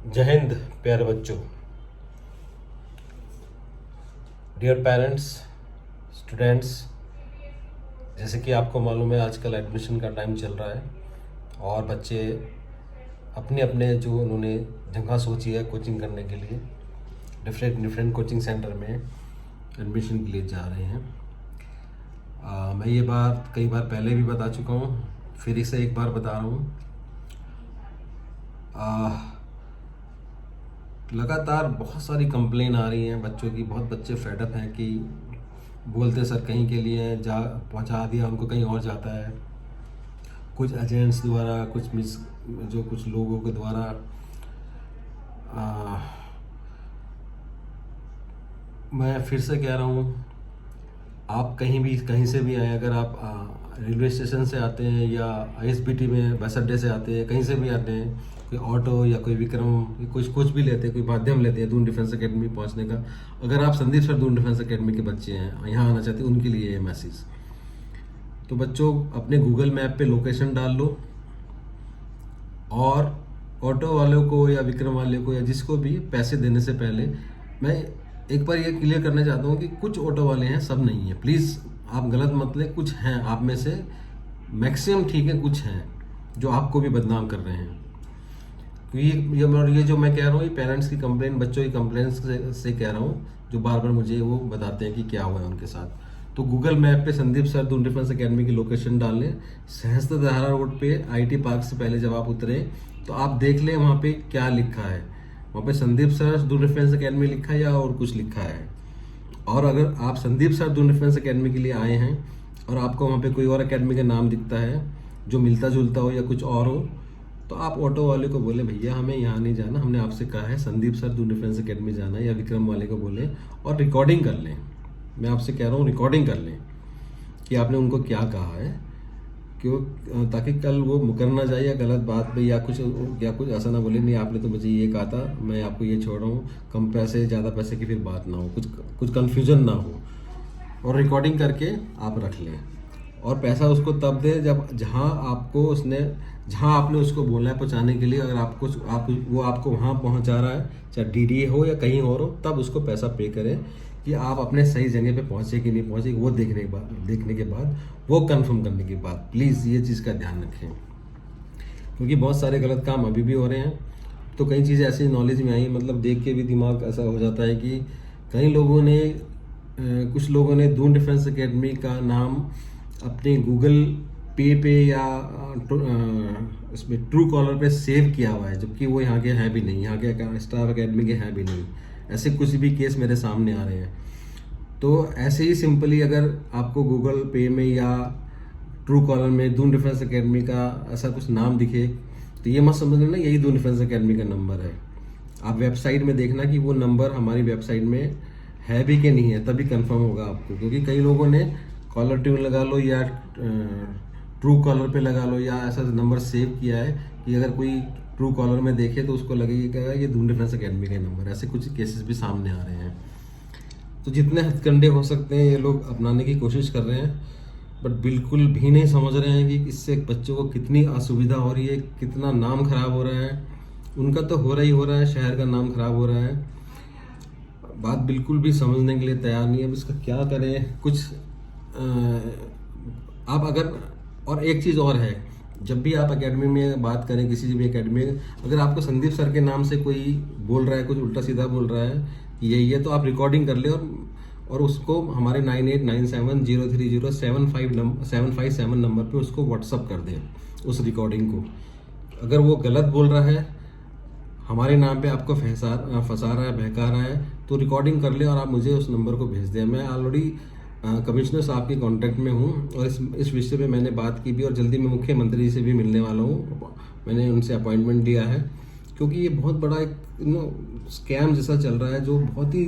जय हिंद प्यारे बच्चों। डियर पेरेंट्स, स्टूडेंट्स, जैसे कि आपको मालूम है आजकल एडमिशन का टाइम चल रहा है और बच्चे अपने अपने जो उन्होंने जगह सोची है कोचिंग करने के लिए डिफरेंट डिफरेंट कोचिंग सेंटर में एडमिशन के लिए जा रहे हैं। मैं ये बात कई बार पहले भी बता चुका हूँ, फिर इसे एक बार बता रहा हूँ। लगातार बहुत सारी कंप्लेन आ रही हैं बच्चों की। बहुत बच्चे फेडअप हैं कि बोलते सर कहीं के लिए जा पहुंचा दिया, उनको कहीं और जाता है। कुछ एजेंट्स द्वारा, कुछ लोगों के द्वारा मैं फिर से कह रहा हूँ, आप कहीं से भी आए, अगर आप रेलवे स्टेशन से आते हैं या आईएसबीटी में बस अड्डे से आते हैं, कहीं से भी आते हैं, कोई ऑटो या कोई विक्रम कुछ भी लेते हैं, कोई माध्यम लेते हैं दून डिफेंस एकेडमी पहुंचने का। अगर आप Sandeep sir Doon defence academy के बच्चे हैं, यहाँ आना चाहते हैं, उनके लिए ये मैसेज। तो बच्चों, अपने गूगल मैप पे लोकेशन डाल लो और ऑटो वालों को या विक्रम वाले को या जिसको भी पैसे देने से पहले मैं एक बार ये क्लियर करना चाहता हूँ कि कुछ ऑटो वाले हैं, सब नहीं है। प्लीज़ आप गलत मत लें, कुछ हैं आप में से, मैक्सिमम ठीक है, कुछ हैं जो आपको भी बदनाम कर रहे हैं। क्योंकि ये जो मैं कह रहा हूँ, ये पेरेंट्स की कंप्लेन, बच्चों की कंप्लेन से कह रहा हूँ, जो बार बार मुझे वो बताते हैं कि क्या हुआ है उनके साथ। तो गूगल मैप पे Sandeep sir Doon defence academy की लोकेशन डाल लें। सहस्त्रधारा रोड पे आईटी पार्क से पहले जब आप उतरे तो आप देख लें वहाँ पे क्या लिखा है। वहाँ पे Sandeep sir Doon defence academy लिखा है या और कुछ लिखा है। और अगर आप Sandeep sir Doon defence academy के लिए आए हैं और आपको वहाँ पे कोई और एकेडमी का नाम दिखता है जो मिलता जुलता हो या कुछ और हो, तो आप ऑटो वाले को बोले भैया हमें यहाँ नहीं जाना, हमने आपसे कहा है Sandeep sir Doon defence academy जाना है, या विक्रम वाले को बोले और रिकॉर्डिंग कर लें। मैं आपसे कह रहा हूँ रिकॉर्डिंग कर लें कि आपने उनको क्या कहा है, क्यों, ताकि कल वो मुकर ना जाए या गलत बात पे या कुछ ऐसा ना बोले नहीं आपने तो मुझे ये कहा था, मैं आपको ये छोड़ रहा हूँ, कम पैसे ज़्यादा पैसे की फिर बात ना हो, कुछ कन्फ्यूजन ना हो। और रिकॉर्डिंग करके आप रख लें और पैसा उसको तब दे जब जहाँ आपने उसको बोला है पहुँचाने के लिए, अगर वो आपको वहाँ पहुँचा रहा है, चाहे डीडीए हो या कहीं और हो, तब उसको पैसा पे करें कि आप अपने सही जगह पे पहुँचे कि नहीं पहुँचे। वो देखने के बाद वो कंफर्म करने के बाद प्लीज़ ये चीज़ का ध्यान रखें, क्योंकि बहुत सारे गलत काम अभी भी हो रहे हैं। तो कई चीज़ें ऐसी नॉलेज में आई, मतलब देख के भी दिमाग ऐसा हो जाता है कि कुछ लोगों ने दून डिफेंस एकेडमी का नाम अपने गूगल पे या इसमें ट्रू कॉलर पे सेव किया हुआ है, जबकि वो यहाँ के हैं भी नहीं, यहाँ के स्टाफ एकेडमी के हैं भी नहीं। ऐसे कुछ भी केस मेरे सामने आ रहे हैं। तो ऐसे ही सिंपली अगर आपको गूगल पे में या ट्रू कॉलर में दून डिफेंस एकेडमी का ऐसा कुछ नाम दिखे तो ये मत समझ लेना यही दून डिफेंस एकेडमी का नंबर है। आप वेबसाइट में देखना कि वो नंबर हमारी वेबसाइट में है भी कि नहीं है, तभी कंफर्म होगा आपको। क्योंकि कई लोगों ने कॉलर ट्यून लगा लो या ट्रू कॉलर पे लगा लो या ऐसा नंबर सेव किया है कि अगर कोई ट्रू कॉलर में देखे तो उसको लगेगा ये दून डिफेंस एकेडमी का नंबर। ऐसे कुछ केसेस भी सामने आ रहे हैं। तो जितने हथकंडे हो सकते हैं ये लोग अपनाने की कोशिश कर रहे हैं, बट बिल्कुल भी नहीं समझ रहे हैं कि इससे बच्चों को कितनी असुविधा हो रही है, कितना नाम खराब हो रहा है। उनका तो हो रहा है, शहर का नाम खराब हो रहा है। बात बिल्कुल भी समझने के लिए तैयार नहीं है। अब इसका क्या करें, आप अगर, और एक चीज़ और है, जब भी आप एकेडमी में बात करें, किसी भी एकेडमी में, अगर आपको संदीप सर के नाम से कोई बोल रहा है, कुछ उल्टा सीधा बोल रहा है यही है, तो आप रिकॉर्डिंग कर ले और उसको हमारे 9897030757 नंबर पे उसको व्हाट्सअप कर दें उस रिकॉर्डिंग को। अगर वो गलत बोल रहा है, हमारे नाम पे आपको फंसा रहा है, बहका रहा है, तो रिकॉर्डिंग कर ले और आप मुझे उस नंबर को भेज दें। मैं ऑलरेडी कमिश्नर साहब के कांटेक्ट में हूँ और इस विषय पे मैंने बात की भी और जल्दी मैं मुख्यमंत्री से भी मिलने वाला हूँ। मैंने उनसे अपॉइंटमेंट लिया है, क्योंकि ये बहुत बड़ा एक स्कैम जैसा चल रहा है, जो बहुत ही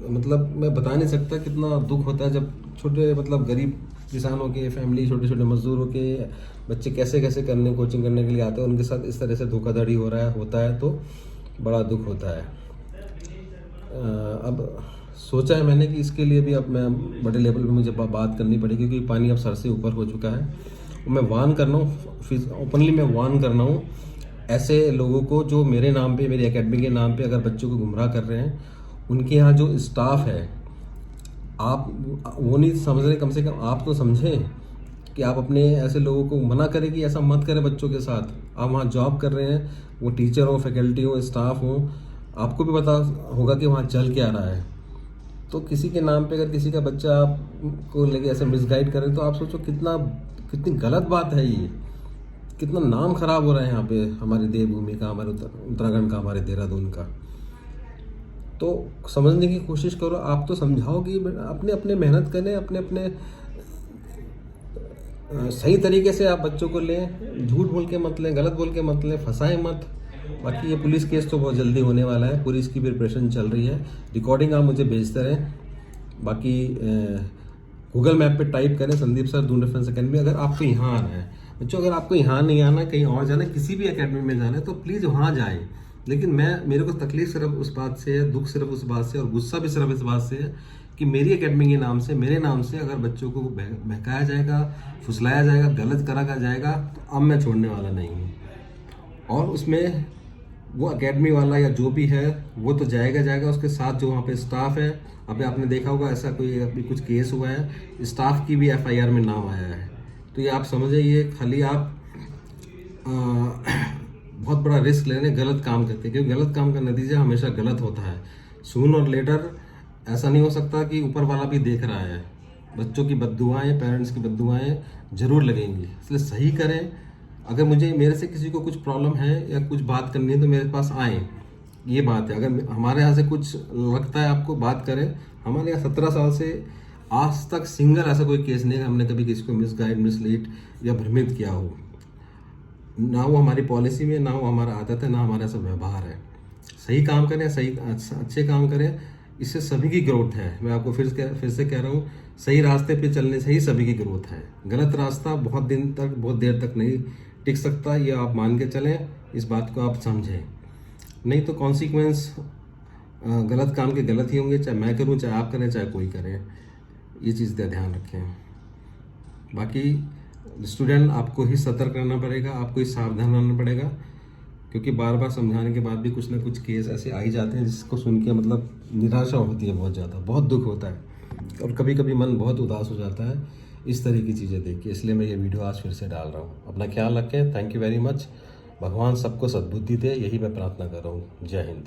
मतलब मैं बता नहीं सकता कितना दुख होता है जब छोटे मतलब गरीब किसानों के फैमिली, छोटे छोटे मजदूरों के बच्चे कैसे कोचिंग करने के लिए आते हैं, उनके साथ इस तरह से धोखाधड़ी होता है तो बड़ा दुख होता है। अब सोचा है मैंने कि इसके लिए भी अब मैं बड़े लेवल पे मुझे बात करनी पड़ेगी, क्योंकि पानी अब सर से ऊपर हो चुका है। और मैं वार्न करना हूँ, ओपनली मैं वार्न करना हूँ ऐसे लोगों को जो मेरे नाम पे, मेरी एकेडमी के नाम पे अगर बच्चों को गुमराह कर रहे हैं, उनके यहाँ जो स्टाफ है, आप वो नहीं समझ रहे, कम से कम आप तो समझें कि आप अपने ऐसे लोगों को मना करें कि ऐसा मत करें बच्चों के साथ। आप वहाँ जॉब कर रहे हैं, वो टीचर हो, फैकल्टी हो, स्टाफ हो, आपको भी पता होगा कि वहाँ चल क्या रहा है। तो किसी के नाम पे अगर किसी का बच्चा आपको लेके ऐसे मिसगाइड करें तो आप सोचो कितनी गलत बात है ये, कितना नाम खराब हो रहा है यहाँ पे हमारी देवभूमि का, हमारे उत्तराखंड का, हमारे देहरादून का। तो समझने की कोशिश करो, आप तो समझाओ कि अपने अपने मेहनत करें, अपने अपने सही तरीके से आप बच्चों को लें, झूठ बोल के मत लें, गलत बोल के मत लें, फंसाएं मत। बाकी ये पुलिस केस तो बहुत जल्दी होने वाला है, पूरी इसकी प्रिपरेशन चल रही है। रिकॉर्डिंग आप मुझे भेजते रहें। बाकी गूगल मैप पे टाइप करें Sandeep sir Doon defence academy. अगर आपको यहाँ आना है बच्चों, अगर आपको यहाँ नहीं आना, कहीं और जाना है, किसी भी एकेडमी में जाना है, तो प्लीज़ वहाँ जाएं। लेकिन मेरे को तकलीफ सिर्फ उस बात से है, दुख सिर्फ उस बात से, और गुस्सा भी सिर्फ इस बात से है कि मेरी एकेडमी के नाम से, मेरे नाम से अगर बच्चों को बहकाया जाएगा, फुसलाया जाएगा, गलत करा जाएगा, तो अब मैं छोड़ने वाला नहीं हूँ। और उसमें वो एकेडमी वाला या जो भी है वो तो जाएगा, उसके साथ जो वहाँ पे स्टाफ है। अभी आपने देखा होगा ऐसा कोई अभी कुछ केस हुआ है, स्टाफ की भी एफआईआर में नाम आया है। तो ये आप समझे, ये खाली आप बहुत बड़ा रिस्क ले रहे हैं गलत काम करके, क्योंकि गलत काम का नतीजा हमेशा गलत होता है। सून और लेटर ऐसा नहीं हो सकता कि ऊपर वाला भी देख रहा है। बच्चों की बद्दुआएं, पेरेंट्स की बद्दुआएं जरूर लगेंगी, इसलिए सही करें। अगर मेरे से किसी को कुछ प्रॉब्लम है या कुछ बात करनी है तो मेरे पास आए, ये बात है। अगर हमारे यहाँ से कुछ लगता है आपको, बात करें। हमारे यहाँ 17 साल से आज तक सिंगल ऐसा कोई केस नहीं है हमने कभी किसी को मिसगाइड, मिसलीड या भ्रमित किया हो। ना वो हमारी पॉलिसी में, ना वो हमारा आदत है, ना हमारा ऐसा व्यवहार है। सही काम करें, सही अच्छे काम करें, इससे सभी की ग्रोथ है। मैं आपको फिर से कह रहा हूँ, सही रास्ते पे चलने से ही सभी की ग्रोथ है। गलत रास्ता बहुत दिन तक, बहुत देर तक नहीं टिक सकता, ये आप मान के चलें, इस बात को आप समझें। नहीं तो कॉन्सिक्वेंस गलत काम के गलत ही होंगे, चाहे मैं करूँ, चाहे आप करें, चाहे कोई करे। ये चीज़ का ध्यान रखें। बाकी स्टूडेंट, आपको ही सतर्क रहना पड़ेगा, आपको ही सावधान रहना पड़ेगा, क्योंकि बार बार समझाने के बाद भी कुछ ना कुछ केस ऐसे आ ही जाते हैं जिसको सुन के मतलब निराशा होती है, बहुत ज़्यादा, बहुत दुख होता है, और कभी कभी मन बहुत उदास हो जाता है इस तरह की चीज़ें देख के। इसलिए मैं ये वीडियो आज फिर से डाल रहा हूँ। अपना ख्याल रखें। Thank you very much. भगवान सबको सद्बुद्धि दे, यही मैं प्रार्थना कर रहा हूँ। जय हिंद।